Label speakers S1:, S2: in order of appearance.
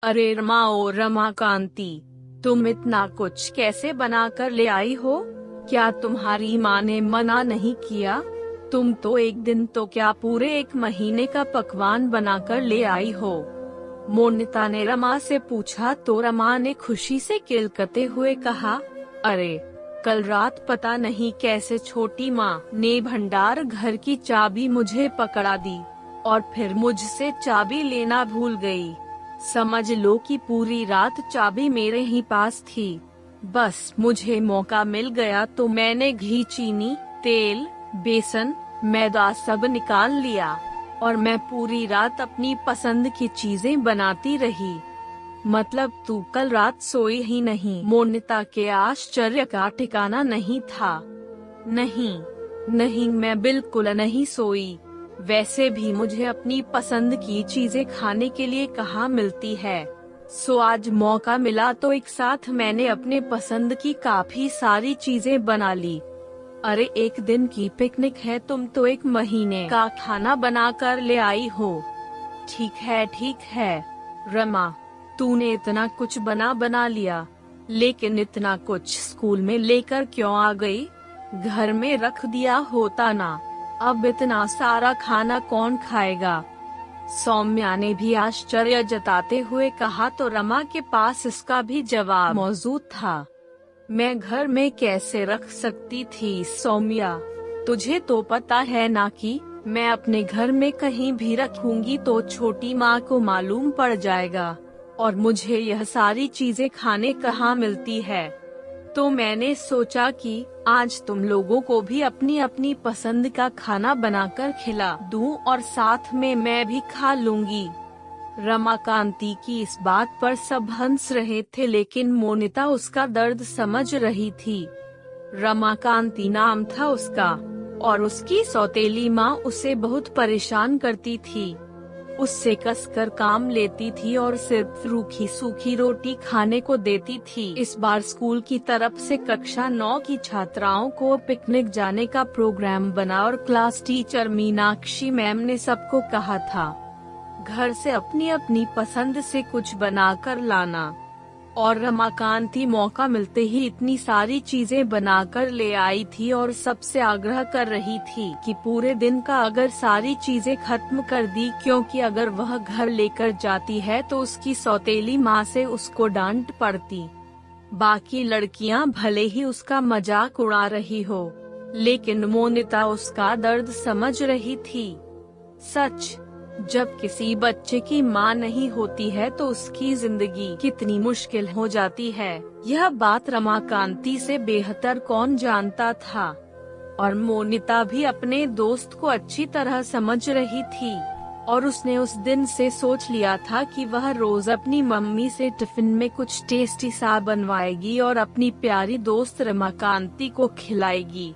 S1: अरे रमा ओ रमाकांति, तुम इतना कुछ कैसे बना कर ले आई हो? क्या तुम्हारी माँ ने मना नहीं किया? तुम तो एक दिन तो क्या पूरे एक महीने का पकवान बना कर ले आई हो। मोनिता ने रमा से पूछा तो रमा ने खुशी से किलकते हुए कहा, अरे कल रात पता नहीं कैसे छोटी माँ ने भंडार घर की चाबी मुझे पकड़ा दी और फिर मुझसे चाबी लेना भूल गई। समझ लो कि पूरी रात चाबी मेरे ही पास थी। बस मुझे मौका मिल गया तो मैंने घी, चीनी, तेल, बेसन, मैदा सब निकाल लिया और मैं पूरी रात अपनी पसंद की चीजें बनाती रही। मतलब तू कल रात सोई ही नहीं? मोनिता के आश्चर्य का ठिकाना नहीं था। नहीं, नहीं, मैं बिल्कुल नहीं सोई। वैसे भी मुझे अपनी पसंद की चीजें खाने के लिए कहाँ मिलती है। सो आज मौका मिला तो एक साथ मैंने अपने पसंद की काफी सारी चीजें बना ली। अरे एक दिन की पिकनिक है, तुम तो एक महीने का खाना बना कर ले आई हो। ठीक है रमा, तूने इतना कुछ बना लिया, लेकिन इतना कुछ स्कूल में लेकर क्यों आ गई? घर में रख दिया होता ना। अब इतना सारा खाना कौन खाएगा? सौम्या ने भी आश्चर्य जताते हुए कहा तो रमा के पास इसका भी जवाब मौजूद था। मैं घर में कैसे रख सकती थी सौम्या? तुझे तो पता है ना कि मैं अपने घर में कहीं भी रखूंगी तो छोटी माँ को मालूम पड़ जाएगा और मुझे यह सारी चीजें खाने कहाँ मिलती है। तो मैंने सोचा कि आज तुम लोगों को भी अपनी अपनी पसंद का खाना बनाकर खिला दूं और साथ में मैं भी खा लूंगी। रमाकांति की इस बात पर सब हंस रहे थे, लेकिन मोनिता उसका दर्द समझ रही थी। रमाकांति नाम था उसका और उसकी सौतेली माँ उसे बहुत परेशान करती थी। उससे कसकर काम लेती थी और सिर्फ रूखी सूखी रोटी खाने को देती थी। इस बार स्कूल की तरफ से कक्षा 9 की छात्राओं को पिकनिक जाने का प्रोग्राम बना और क्लास टीचर मीनाक्षी मैम ने सबको कहा था घर से अपनी अपनी पसंद से कुछ बनाकर लाना। और रमाकांति मौका मिलते ही इतनी सारी चीजें बनाकर ले आई थी और सबसे आग्रह कर रही थी कि पूरे दिन का अगर सारी चीजें खत्म कर दी, क्योंकि अगर वह घर लेकर जाती है तो उसकी सौतेली माँ से उसको डांट पड़ती। बाकी लड़कियाँ भले ही उसका मजाक उड़ा रही हो, लेकिन मोनिता उसका दर्द समझ रही थी। सच, जब किसी बच्चे की माँ नहीं होती है तो उसकी जिंदगी कितनी मुश्किल हो जाती है, यह बात रमाकांति से बेहतर कौन जानता था। और मोनिता भी अपने दोस्त को अच्छी तरह समझ रही थी और उसने उस दिन से सोच लिया था कि वह रोज अपनी मम्मी से टिफिन में कुछ टेस्टी सा बनवाएगी और अपनी प्यारी दोस्त रमाकांति को खिलाएगी।